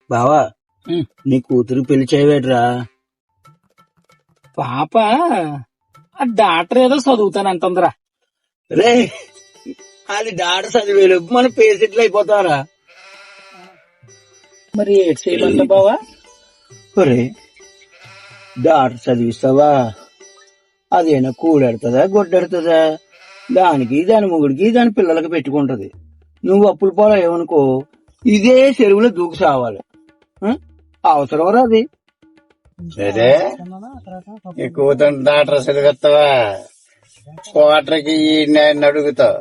బావా నీ కూతురు పెళ్లి చేయవేట్రా? పాప ఆ డాక్టర్ ఏదో చదువుతానంటుందిరా. రే అది డాక్టర్ చదివేలు మన పేషెంట్లు అయిపోతారా? మరి ఏడ్ చేయమంట బావా? ఒరే డాక్టర్ చదివిస్తావా? అదేనా కూడెడుతుందా గొడ్డెడుతుందా? దానికి దాని మొగుడికి దాని పిల్లలకి పెట్టుకుంటది. నువ్వు అప్పులు పోలా ఏమనుకో ఇదే చెరువులో దూకు సావాలి. అవసరం రాది. సరే నీ కూతురు డాక్టర్ చదివిస్తావా? క్వార్టర్కి నేను అడుగుతావు.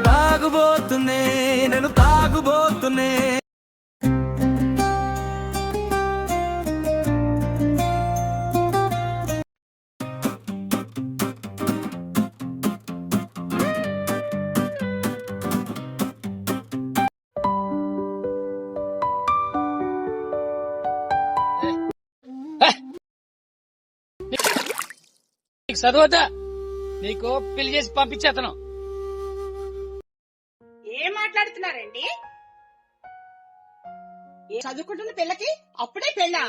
తాగుబోతున్నే నేను తాగుబోతున్నే. నీకు చదవద్దా? నీకు పెళ్లి చేసి పంపించేతను. ఏం మాట్లాడుతున్నారండి? చదువుకుంటున్న పిల్లకి అప్పుడే పెళ్ళా?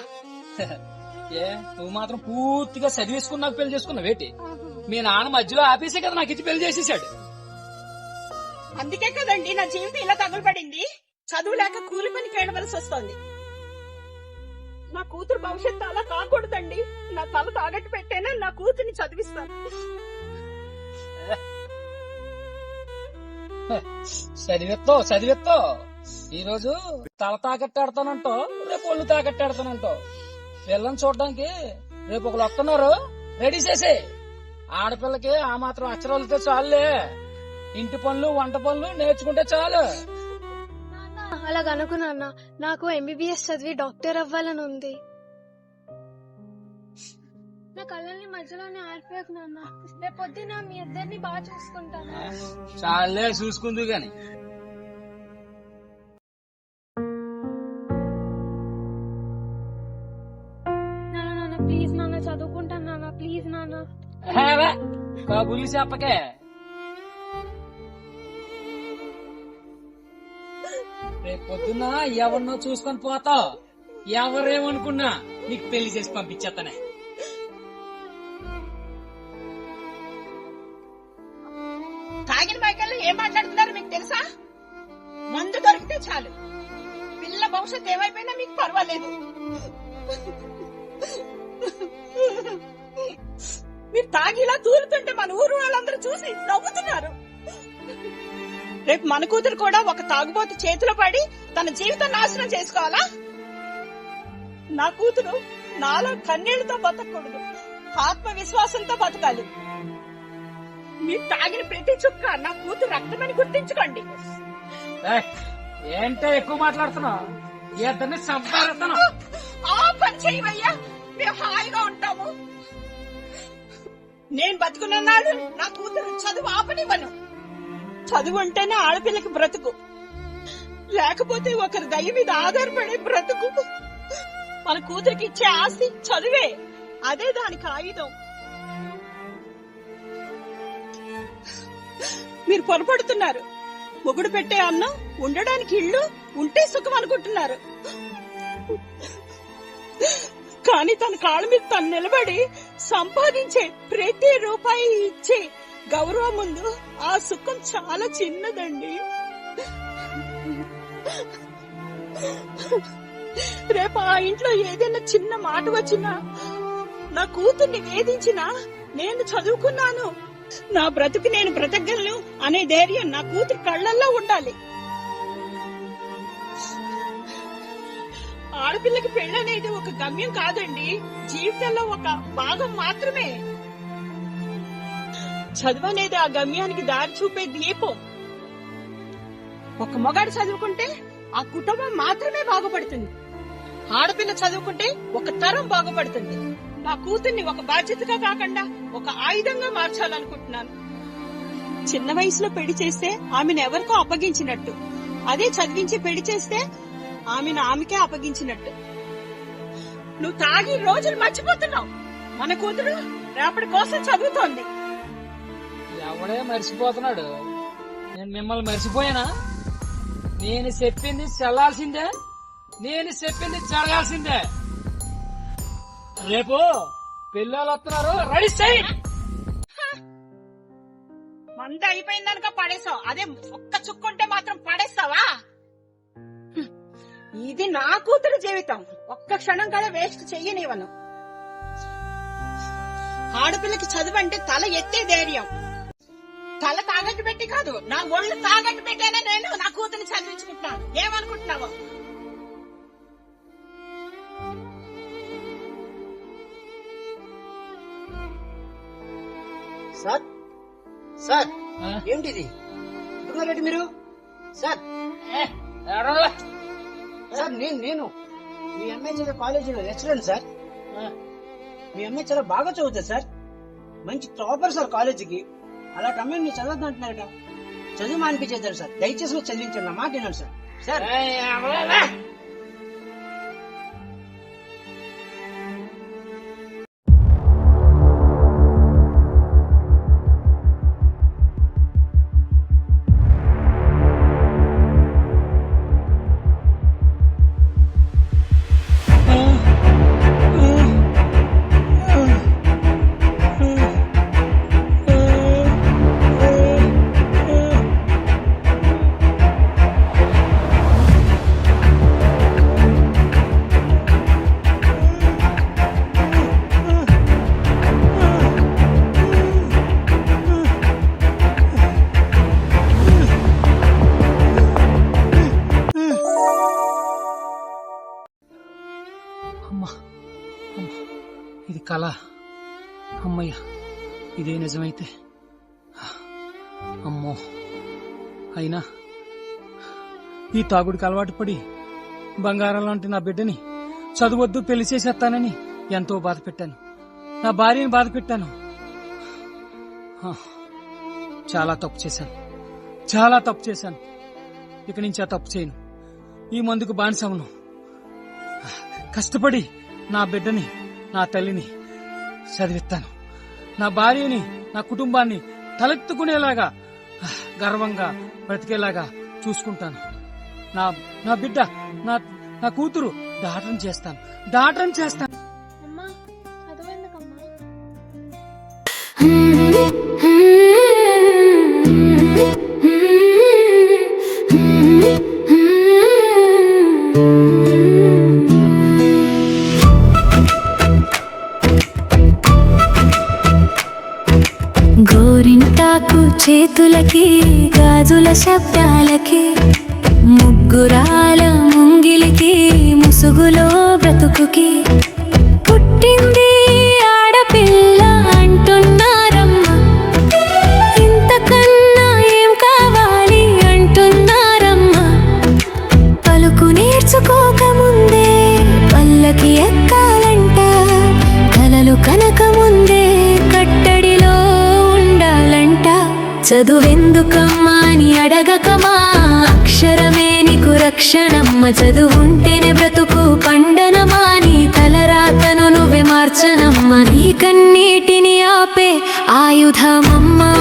ఏ నువ్వు మాత్రం పూర్తిగా చదివేసుకుని నాకు పెళ్లి చేసుకున్నావేటి? మీ నాన్న మధ్యలో ఆపేసే కదా నాకు ఇచ్చి పెళ్లి చేసేసాడు. అందుకే కదండి నా జీవితం ఇలా తగులుపడింది. చదువు లేక కూలి పనికి వెళ్ళవలసి వస్తోంది. నా కూతురు భవిష్యత్తు అలా కాకూడదండి. నా తల తాగట్టు పెట్టేనా నా కూతుర్ని చదివిస్తాను. చదివెత్తో ఈ రోజు తల తాకట్టాడతానంటో, రేపు ఒళ్ళు తాకట్టాడతానంటో. పిల్లని చూడడానికి రేపు ఒకరు వస్తున్నారు, రెడీ చేసే. ఆడపిల్లకి ఆ మాత్రం అక్షరాలతో చాలులే. ఇంటి పనులు వంట పనులు నేర్చుకుంటే చాలు. అలాగనుకు నాన్న, నాకు ఎంబీబీఎస్ చదివి డాక్టర్ అవ్వాలని ఉంది. నా కళ్ళని మధ్యలోనే ఆరిపోయాక నాన్న, రేపు పొద్దున మీ ఇద్దరిని బాగా చూసుకుంటాను. చాలే చూసుకుందు గాని. నాన్న ప్లీజ్ నాన్న, చదువుకుంటాను నాన్న, ప్లీజ్ నాన్న. కబుర్లు చెప్పకే. రేపు పొద్దున్న ఎవరినో చూసుకొని పోతావు. ఎవరేమనుకున్నా నీకు పెళ్లి చేసి పంపించేస్తానే. తాగిన మైకల్లో ఏం మాట్లాడుతున్నారు మీకు తెలుసా? మందు దొరికితే చాలు, పిల్ల భవిష్యత్తు ఏమైపోయినా మీకు పర్వాలేదు. మీరు తాగిలా తూలుతుంటే మన ఊరు వాళ్ళందరూ చూసి నవ్వుతున్నారు. రేపు మన కూతురు కూడా ఒక తాగుబోతు చేతిలో పడి తన జీవితం నాశనం చేసుకోవాలా? నా కూతురు నాలో కన్నీళ్లతో బతకూడదు, ఆత్మవిశ్వాసంతో బతకాలి. మీరు తాగిన ప్రతి చుక్క నా కూతురు రక్తమని గుర్తించుకోండి. ఏంటో ఎక్కువ మాట్లాడుతున్నావు? ఇద్దరిని సంపాదిస్తాను. ఆ పని చేయవయ్యా, మేము హాయిగా ఉంటాము. నేను బతుకున్నాడు నా కూతురు చదువు ఆపనివ్వను. చదువు అంటేనే ఆడపిల్లకి బ్రతుకు, లేకపోతే ఒకరి దయ మీద ఆధారపడే బ్రతుకు. మన కూతురికి ఇచ్చే ఆస్తి చదువే, అదే దానికి ఆయుధం. మీరు పొరపడుతున్నారు. మొగుడు పెట్టే అన్నం, ఉండడానికి ఇల్లు ఉంటే సుఖం అనుకుంటున్నారు. కానీ తన కాళ్ళ మీద తను నిలబడి సంపాదించే ప్రతి రూపాయి ఇచ్చే గౌరవం ముందు ఆ సుఖం చాలా చిన్నదండి. రేపు ఆ ఇంట్లో ఏదైనా చిన్న మాట వచ్చినా, నా కూతుర్ని వేధించినా, నేను చదువుకున్నాను, నా బ్రతుకు నేను బ్రతకగలను అనే ధైర్యం నా కూతురు కళ్ళల్లో ఉండాలి. ఆడపిల్లకి పెళ్ళనేది ఒక గమ్యం కాదండి, జీవితంలో ఒక భాగం మాత్రమే. చదువు అనేది ఆ గమ్యానికి దారి చూపే దీపం. ఒక మగాడు చదువుకుంటే ఆ కుటుంబం మాత్రమే బాగుపడుతుంది. ఆడపిల్ల చదువుకుంటే ఒక తరం బాగుపడుతుంది. నా కూతుర్ని ఒక బాధ్యతగా కాకుండా ఒక ఆయుధంగా మార్చాలనుకుంటున్నాను. చిన్న వయసులో పెళ్లి చేస్తే ఆమెను ఎవరికో అప్పగించినట్టు, అదే చదివించి పెళ్లి చేస్తే ఆమెను ఆమెకే అప్పగించినట్టు. నువ్వు తాగి రోజులు మర్చిపోతున్నావు. మన కూతురు రేపటి కోసం చదువుతోంది. ఎవడే మర్చిపోతున్నాడు? నేను మిమ్మల్ని మర్చిపోయానా? నేను చెప్పింది చెల్లాల్సిందే, నేను చెప్పింది జరగాల్సిందే. రేపు పిల్లలు వస్తున్నారు, రెడీ చేయి. మంద అయిపోయిందనుక పడేసావు, అదే ఒక్క చుక్కుంటే మాత్రం పడేస్తావా? ఇది నా కూతురు జీవితం, ఒక్క క్షణం కూడా వేస్ట్ చెయ్యనివ్వను. ఆడపిల్లకి చదువు అంటే తల ఎత్తే ధైర్యం. తల తాగట్టు పెట్టి కాదు, నా ఒళ్ళు తాగట్టు పెట్టేనే నేను నా కూతురిని చదివించుకుంటున్నాను. ఏమనుకుంటున్నావు? సార్ సార్ ఏంటిది రెడ్డి మీరు? సార్ సార్ నేను మీ అమ్మాయి చదివే కాలేజీలో లెక్చరర్ సార్. మీ అమ్మాయి చాలా బాగా చదువుతుంది సార్, మంచి టాపర్ సార్ కాలేజీకి. అలాంటి అమ్మాయి మీరు చదవద్దు అంటున్నారట. చదువు మానిపించేద్దారు సార్, దయచేసి మీరు చదివించండి, నా మాట వినండి సార్. సార్ అమ్మా, ఇది కళ. అమ్మయ్య, ఇదే నిజమైతే. అమ్మో, అయినా ఈ తాగుడికి అలవాటు పడి బంగారం లాంటి నా బిడ్డని చదువొద్దు పెళ్లి చేసేస్తానని ఎంతో బాధ పెట్టాను. నా భార్యని బాధ పెట్టాను. చాలా తప్పు చేశాను, చాలా తప్పు చేశాను. ఇక నుంచి ఆ తప్పు చేయను. ఈ మందుకు బానిసవును. కష్టపడి నా బిడ్డని, నా తల్లిని చదివిస్తాను. నా భార్యని, నా కుటుంబాన్ని తలెత్తుకునేలాగా గర్వంగా బ్రతికేలాగా చూసుకుంటాను. నా బిడ్డ, నా కూతురు డాక్టర్ని చేస్తాను, డాక్టర్ని చేస్తాను. అమ్మా చదువెందుకమ్మా? గోరింటాకు చేతులకి, గాజుల శబ్దాలకి, ముగ్గురాల ముంగిలికి, ముసుగులో బ్రతుకుకి పుట్టింది ఆడపిల్ల అంటున్నారమ్మా. ఇంతకన్నా ఏం కావాలి అంటున్నారమ్మా. పలుకు నేర్చుకోకముందే పల్లకి ఎక్కాలంట, కలలు కనకముందే కట్టడిలో ఉండాలంట. చదువెందుకమ్మా అని అడగకమా, అక్షరమే నీకు రక్షణమ్మ. చదువుంటేనే బ్రతుకు పండనమా, నీ తలరాతను నువ్వే మార్చనమ్మ. నీ కన్నీటిని ఆపే ఆయుధమమ్మా,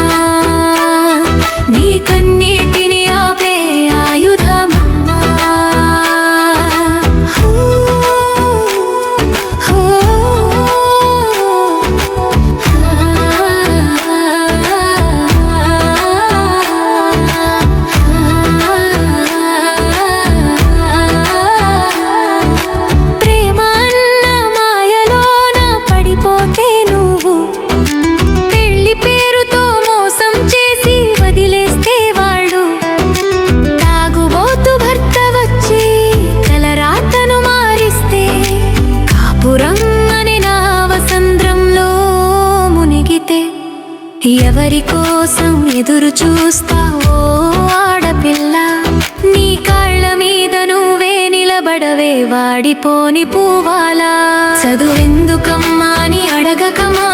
నీ కన్నీటిని ఆపే ఆయుధమమ్మా. ఎవరి కోసం ఎదురు చూస్తావో ఆడపిల్ల? వాడిపోని పువ్వాలా. చదువెందుకమ్మా అని అడగకమా,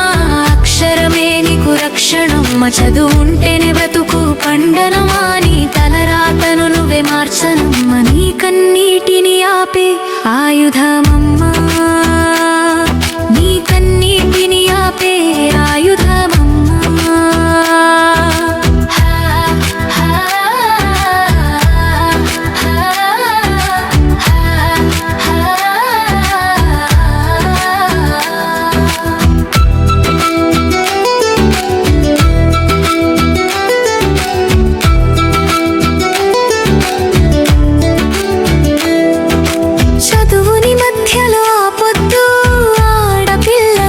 అక్షరమే నీకు రక్షణమ్మ. చదువుంటేనే బ్రతుకు పండనమా, నీ తలరాతను నువ్వే మార్చనమ్మ. నీ కన్నీటిని ఆపే ఆయుధమమ్మా, నీ కన్నీటిని ఆపే ఆయుధమమ్మా. చదువుని మధ్యలో ఆపొద్దు ఆడపిల్ల,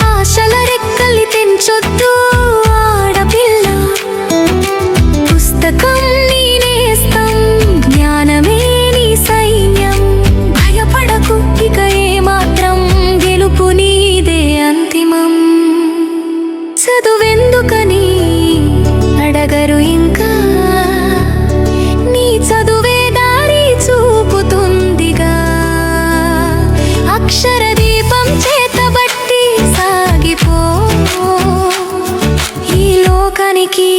ఆశల రెక్కలి తెంచొద్దు ఆడపిల్ల. పుస్తకం నీ నేస్తం, జ్ఞానమే నీ సైన్యం. భయపడకు ఇక ఏమాత్రం, గెలుపు నీదే అంతిమం. చదువెందుకని అడగరు ఇంకా, నీ చదువే దారి చూపుతుందిగా. అక్షర దీపం చేతబట్టి సాగిపో, ఈ లోకానికి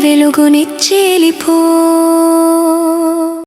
వెలుగునిచ్చేలిపో.